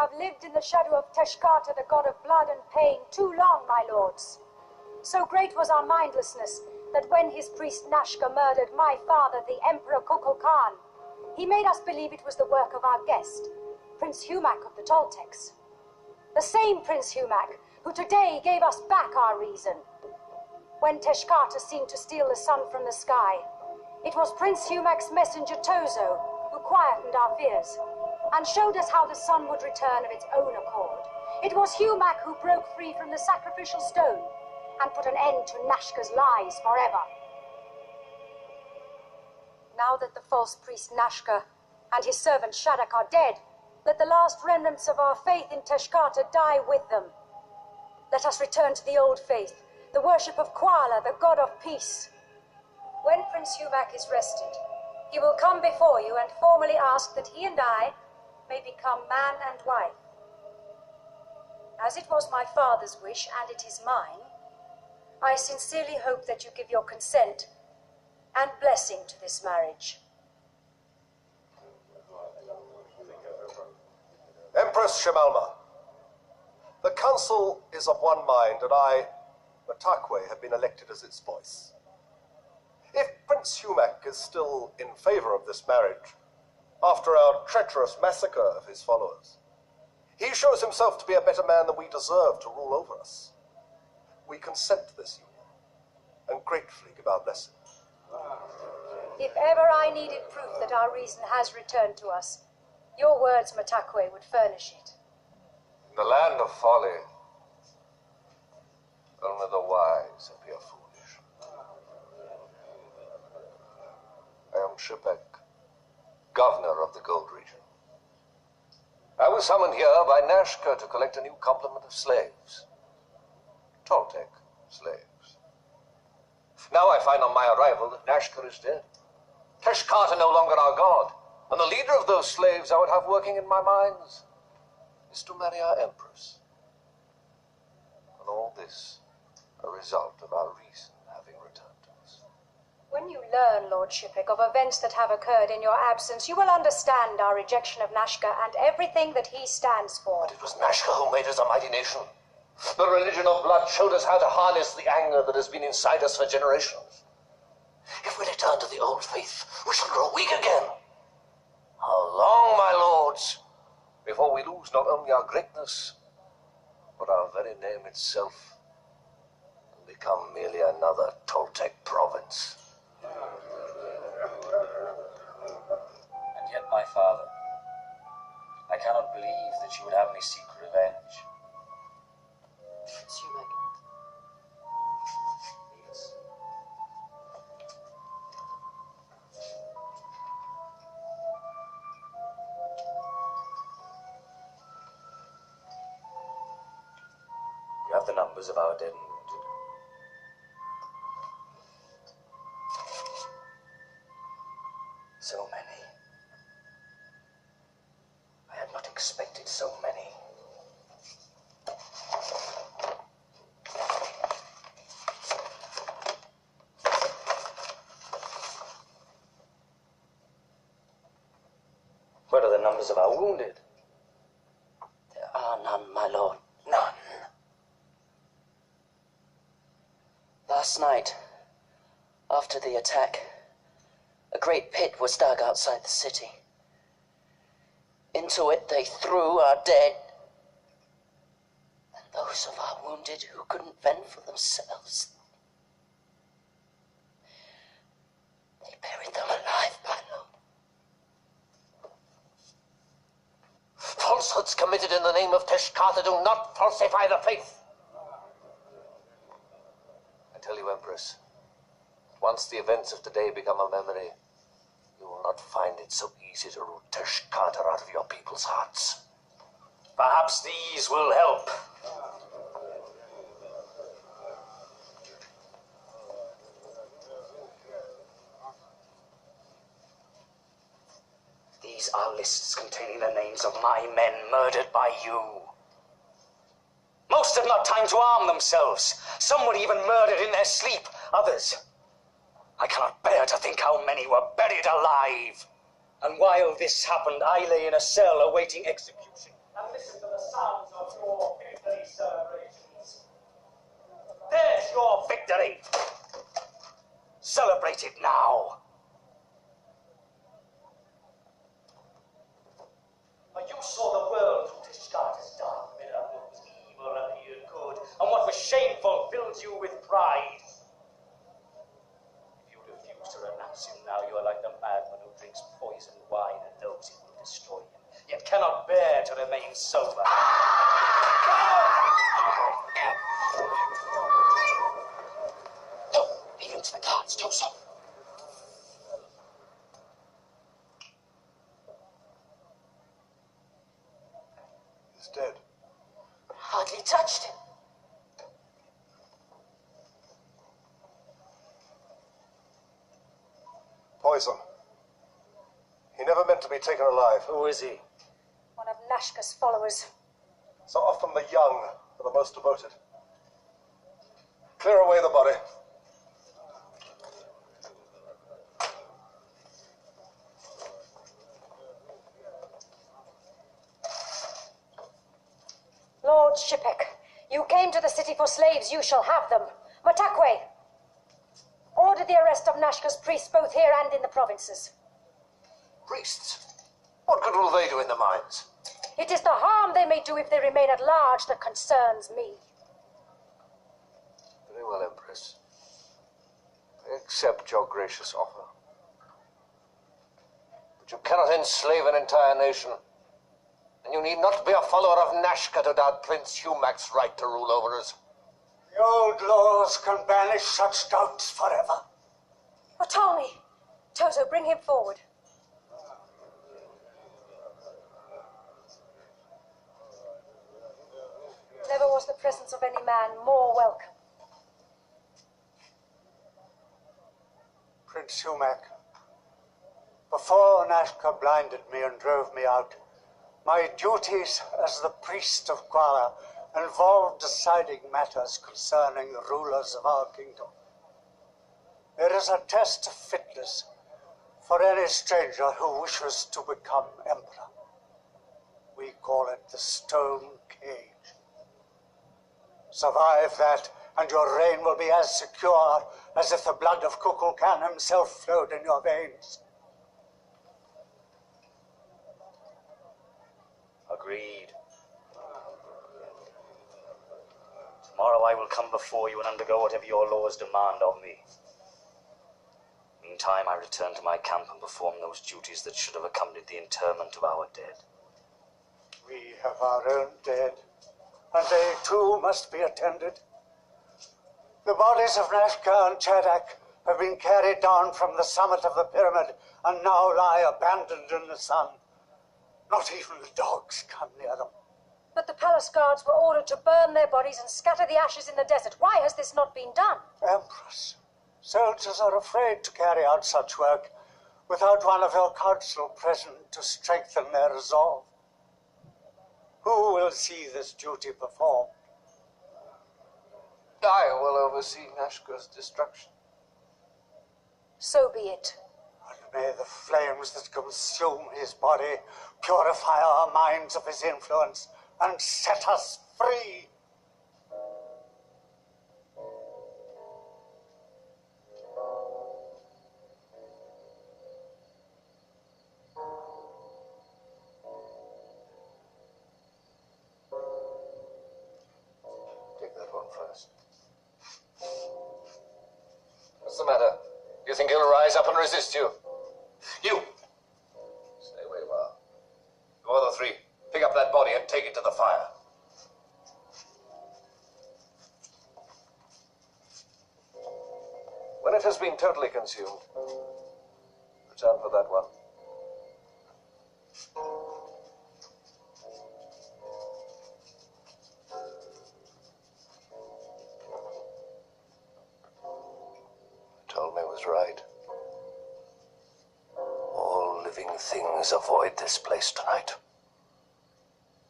have lived in the shadow of Teshkata, the god of blood and pain, too long, my lords. So great was our mindlessness that when his priest Nashka murdered my father, the Emperor Kukulkan, he made us believe it was the work of our guest, Prince Umax of the Toltecs. The same Prince Umax who today gave us back our reason. When Teshkata seemed to steal the sun from the sky, it was Prince Umax's messenger Tozo who quietened our fears and showed us how the sun would return of its own accord. It was Umax who broke free from the sacrificial stone and put an end to Nashka's lies forever. Now that the false priest Nashka and his servant Shadak are dead, let the last remnants of our faith in Teshkata die with them. Let us return to the old faith, the worship of Kuala, the god of peace. When Prince Umax is rested, he will come before you and formally ask that he and I may become man and wife. As it was my father's wish, and it is mine, I sincerely hope that you give your consent and blessing to this marriage. Empress Shemalma, the council is of one mind, and I, Matakwe, have been elected as its voice. If Prince Umax is still in favor of this marriage, after our treacherous massacre of his followers, he shows himself to be a better man than we deserve to rule over us. We consent to this union, and gratefully give our blessing. If ever I needed proof that our reason has returned to us, your words, Matakwe, would furnish it. In the land of folly, only the wise appear foolish. I am Shipek, governor of the Gold Region. I was summoned here by Nashka to collect a new complement of slaves. Toltec slaves. Now I find on my arrival that Nashka is dead. Teshkata no longer our god, and the leader of those slaves I would have working in my mines is to marry our empress. And all this a result of our reason having returned to us. When you learn, Lord Shipek, of events that have occurred in your absence, you will understand our rejection of Nashka and everything that he stands for. But it was Nashka who made us a mighty nation. The religion of blood showed us how to harness the anger that has been inside us for generations. If we return to the old faith, we shall grow weak again. How long, my lords, before we lose not only our greatness, but our very name itself, and become merely another Toltec province? And yet, my father, I cannot believe that you would have any secret revenge. Prince Umax. Yes. You have the numbers of our dead and wounded. So many. I had not expected so many. What are the numbers of our wounded? There are none, my lord. None. Last night, after the attack, a great pit was dug outside the city. Into it they threw our dead, and those of our wounded who couldn't fend for themselves. They buried them alive, my lord. Falsehoods committed in the name of Teshkata do not falsify the faith. I tell you, Empress, once the events of today become a memory, you will not find it so easy to root Teshkata out of your people's hearts. Perhaps these will help. These are lists containing the names of my men murdered by you. Most have not time to arm themselves. Some were even murdered in their sleep. Others, I cannot bear to think how many were buried alive. And while this happened, I lay in a cell awaiting execution. and listen to the sounds of your victory celebrations. There's your victory! Celebrate it now! You saw the world through Tishkar's dark mirror, what was evil appeared good, and what was shameful filled you with pride. If you refuse to renounce him now, you are like the madman who drinks poisoned wine and knows it will destroy him, yet cannot bear to remain sober. No, leave him to the gods, Toso. Dead. Hardly touched him. Poison. He never meant to be taken alive. Who is he? One of Nashka's followers. So often the young are the most devoted. Clear away the body. Lord Shipek, you came to the city for slaves, you shall have them. Matakwe, order the arrest of Nashka's priests both here and in the provinces. Priests? What good will they do in the mines? It is the harm they may do if they remain at large that concerns me. Very well, Empress. I accept your gracious offer. But you cannot enslave an entire nation. And you need not be a follower of Nashka to doubt Prince Umax's right to rule over us. The old laws can banish such doubts forever. Otolmi, Toto, bring him forward. Never was the presence of any man more welcome. Prince Umax, before Nashka blinded me and drove me out, my duties as the priest of Kuala involved deciding matters concerning the rulers of our kingdom. There is a test of fitness for any stranger who wishes to become emperor. We call it the stone cage. Survive that, and your reign will be as secure as if the blood of Kukulkan himself flowed in your veins. Agreed. Tomorrow I will come before you and undergo whatever your laws demand of me. Meantime, I return to my camp and perform those duties that should have accompanied the interment of our dead. We have our own dead, and they too must be attended. The bodies of Nashka and Chadak have been carried down from the summit of the pyramid and now lie abandoned in the sun. Not even the dogs come near them. But the palace guards were ordered to burn their bodies and scatter the ashes in the desert. Why has this not been done? Empress, soldiers are afraid to carry out such work without one of your council present to strengthen their resolve. Who will see this duty performed? I will oversee Nashka's destruction. So be it. And may the flames that consume his body purify our minds of his influence and set us free. Take that one first. What's the matter? You think he'll rise up and resist you? You! Stay where you are. You other three, pick up that body and take it to the fire. When it has been totally consumed, return for that one. Ptolemy was right. All living things avoid this place tonight.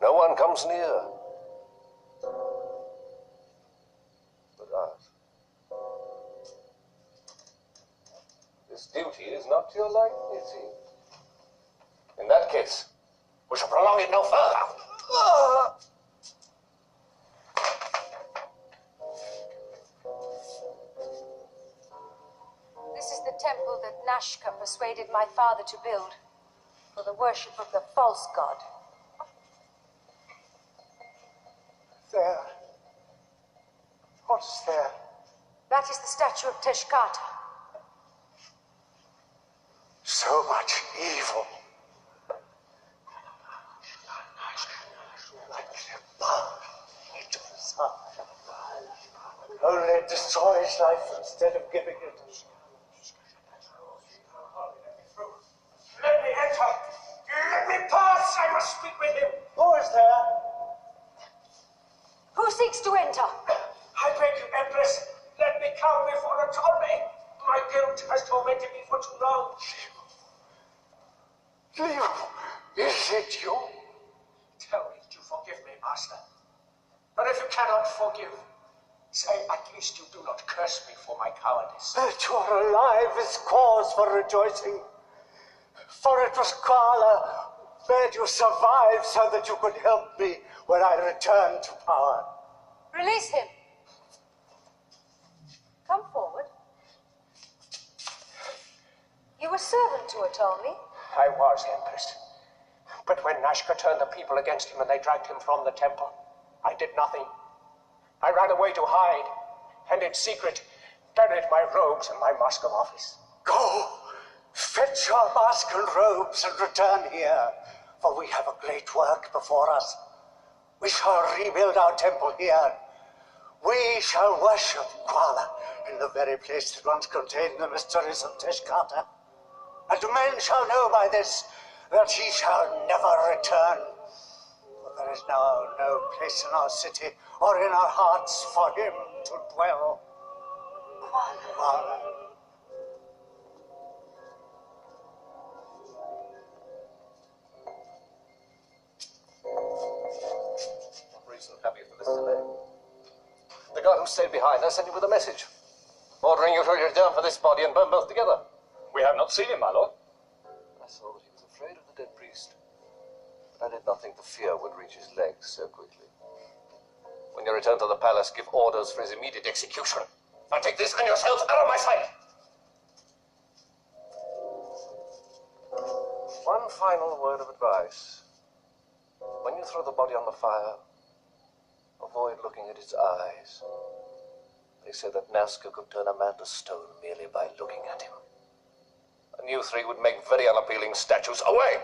No one comes near. But us. This duty is not to your liking, it seems. In that case, we shall prolong it no further. This is the temple that Nashka persuaded my father to build for the worship of the false god. There. What's there? That is the statue of Teshkata. So much evil. Only destroys life instead of giving it. Let me enter! Let me pass! I must speak with him! Who is there? Who seeks to enter? I beg you, Empress, let me come before the Ptolemy. My guilt has tormented me for too long. Leo, is it you? Tell me that you forgive me, Master. But if you cannot forgive, say at least you do not curse me for my cowardice. That you are alive is cause for rejoicing. For it was Kuala who made you survive so that you could help me when I return to power. Release him. Come forward. You were servant to a Ptolemy. I was, Empress. But when Nashka turned the people against him and they dragged him from the temple, I did nothing. I ran away to hide, and in secret buried my robes and my mask of office. Go, fetch your mask and robes and return here, for we have a great work before us. We shall rebuild our temple here. We shall worship Kuala in the very place that once contained the mysteries of Teshkata. And men shall know by this that he shall never return. For there is now no place in our city or in our hearts for him to dwell. Kuala. What reason have you for this delay? The guard who stayed behind us sent you with a message, ordering you to return for this body and burn both together. We have not seen him, my lord. I saw that he was afraid of the dead priest, but I did not think the fear would reach his legs so quickly. When you return to the palace, give orders for his immediate execution. Now take this and yourselves out of my sight! One final word of advice. When you throw the body on the fire, avoid looking at his eyes. They say that Nazca could turn a man to stone merely by looking at him. And you three would make very unappealing statues. Away!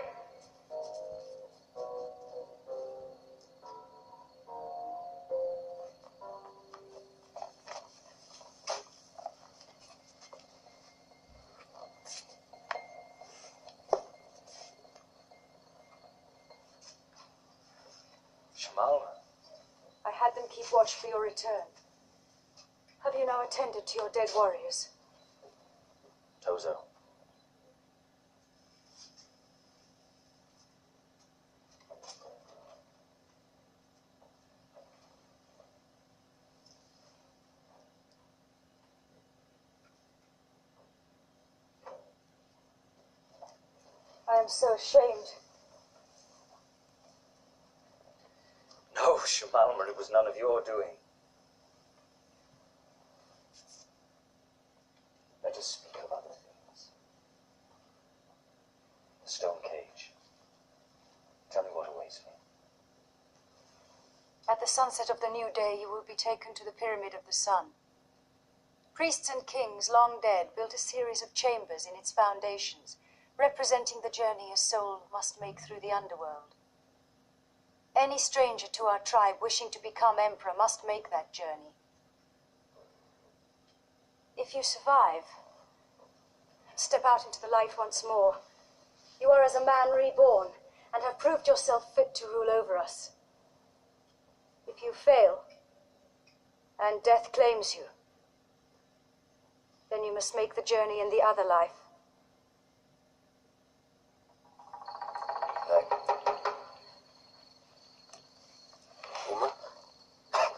Shamal, I had them keep watch for your return. Have you now attended to your dead warriors? Tozo. I am so ashamed. no, Shamalmer, it was none of your doing. Let us speak of other things. The stone cage. Tell me what awaits me. At the sunset of the new day, you will be taken to the Pyramid of the Sun. Priests and kings, long dead, built a series of chambers in its foundations, representing the journey a soul must make through the underworld. Any stranger to our tribe wishing to become emperor must make that journey. If you survive, and step out into the light once more, you are as a man reborn, and have proved yourself fit to rule over us. If you fail, and death claims you, then you must make the journey in the other life. Uma? How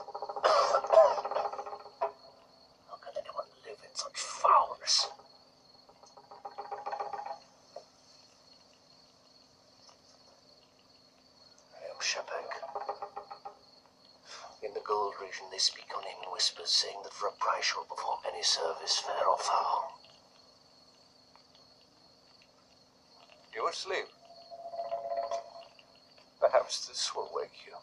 can anyone live in such foulness? I am Shepek. gold region they speak on him in whispers, saying that for a price you'll perform any service, fair or foul. You're asleep. Perhaps this will wake you.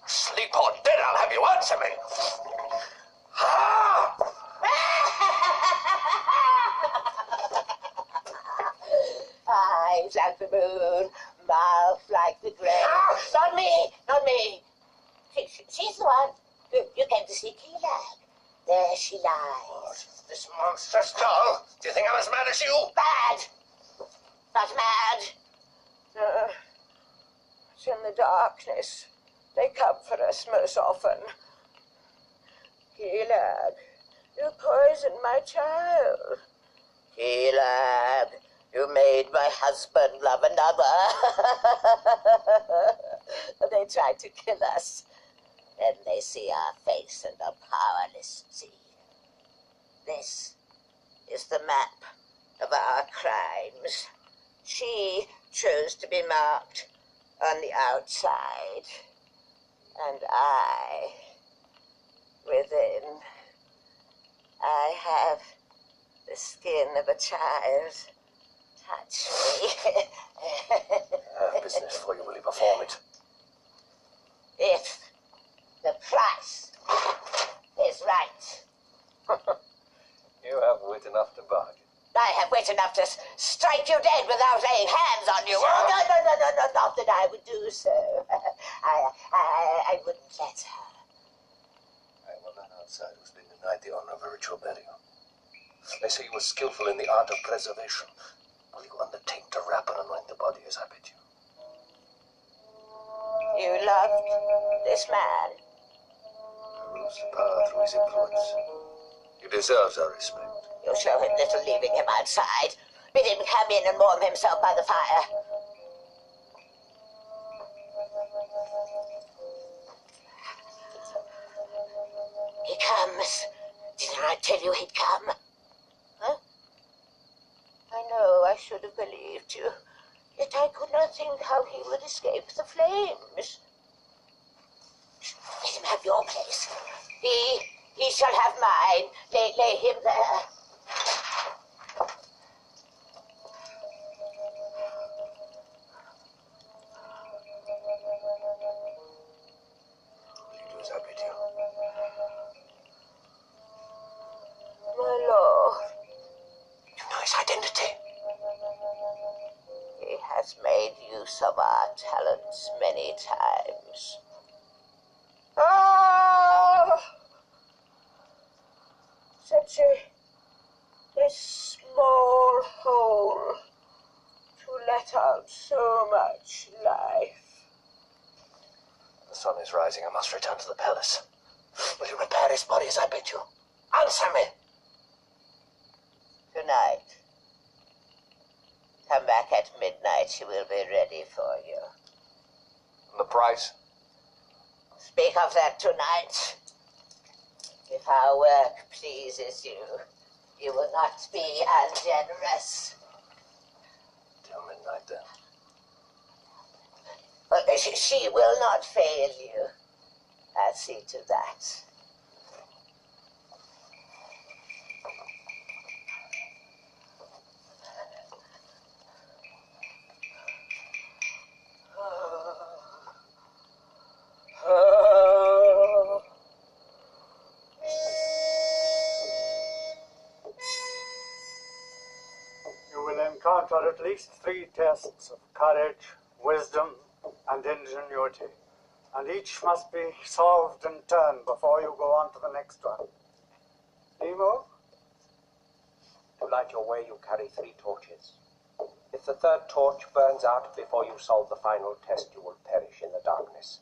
Sleep or dead, I'll have you answer me! Ah! Eyes like the moon, mouth like the grave. Not me, not me. She's the one. You came to see Keelag. There she lies. This monstrous doll? Do you think I'm as mad as you? Bad. Not mad. It's in the darkness. They come for us most often. Keelag, you poisoned my child. Keelag, you made my husband love another. They tried to kill us. Then they see our face and are powerless to see. This is the map of our crimes. She chose to be marked on the outside, and I, within. I have the skin of a child. Touch me. I have business for you. Will you perform it? If the price is right. You have wit enough to bargain. I have wit enough to strike you dead without laying hands on you. Oh, no, not that I would do so. I wouldn't let her. I have a man outside who's been denied the honor of a ritual burial. They say you were skillful in the art of preservation. Will you undertake to wrap and anoint the body as I bid you? You loved this man. I rose to power through his influence. He deserves our respect. You'll show him little leaving him outside. Bid him come in and warm himself by the fire. He comes. Didn't I tell you he'd come? Huh? I know I should have believed you. Yet I could not think how he would escape the flames. Let him have your place. He shall have mine. Lay him there. Will you do as I bid you? My lord. You know his identity. He has made use of our talents many times. Ah! Such a small hole to let out so much life. The sun is rising. I must return to the palace. Will you repair his body as I bid you? Answer me! Tonight. Come back at midnight. She will be ready for you. And the price? Speak of that tonight. If our work pleases you, you will not be ungenerous. Till midnight, then. But she will not fail you. I'll see to that. You will encounter at least 3 tests of courage, wisdom, and ingenuity, and each must be solved in turn before you go on to the next one. Nemo? To light your way, you carry 3 torches. If the 3rd torch burns out before you solve the final test, you will perish in the darkness.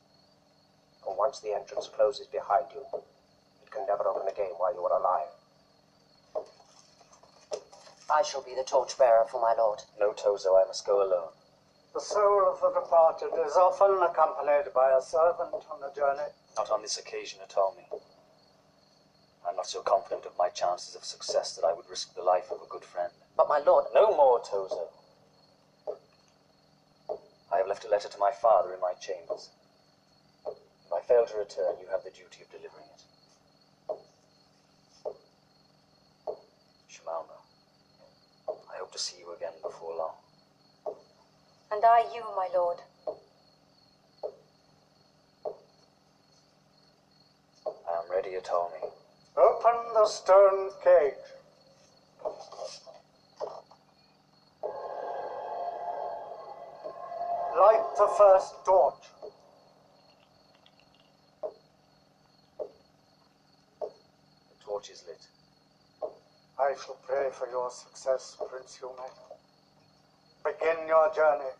And once the entrance closes behind you, it can never open again while you are alive. I shall be the torchbearer for my lord. No, Tozo, I must go alone. The soul of the departed is often accompanied by a servant on the journey. Not on this occasion, Atomi. I'm not so confident of my chances of success that I would risk the life of a good friend. But my lord... No more, Tozo. I have left a letter to my father in my chambers. If I fail to return, you have the duty of delivering it. Shamalma, I hope to see you again before long. And I you, my lord. I am ready, Ptolemy. Open the stone cage. Light the first torch. The torch is lit. I shall pray for your success, Prince Umax. Begin your journey.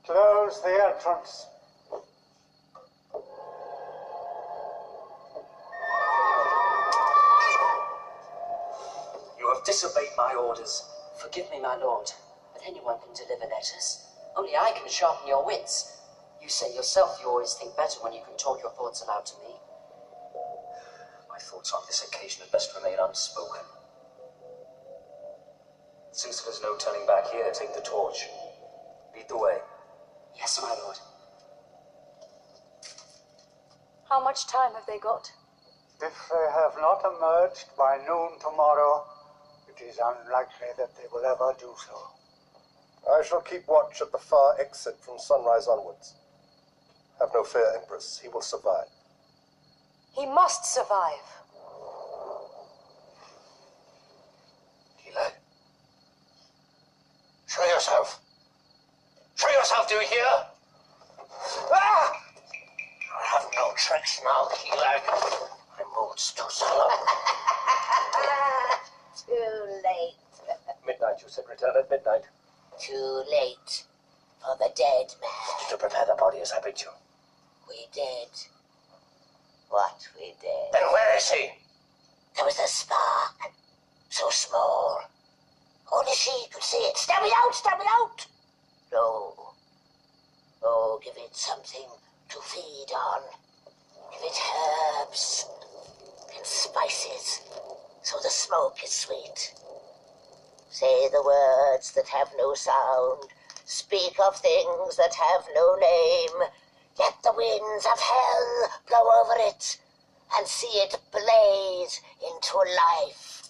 Close the entrance. You have disobeyed my orders. Forgive me, my lord, but anyone can deliver letters. Only I can sharpen your wits. You say yourself you always think better when you can talk your thoughts aloud to me. My thoughts on this occasion had best remain unspoken. Since there is no turning back here, take the torch. Lead the way. Yes, my lord. How much time have they got? If they have not emerged by noon tomorrow, it is unlikely that they will ever do so. I shall keep watch at the far exit from sunrise onwards. Have no fear, Empress. He will survive. He must survive. Keeler? Show yourself. Show yourself, do you hear? Ah! I have no tricks now, Keeler. My mood's too solemn. Too late. Midnight, you said return at midnight. Too late for the dead man. To prepare the body as I bid you. We did what we did. Then where is he? There was a spark, so small. Only she could see it. Stab it out, stab it out! No. Oh, give it something to feed on. Give it herbs and spices, so the smoke is sweet. Say the words that have no sound. Speak of things that have no name. Let the winds of hell blow over it and see it blaze into life.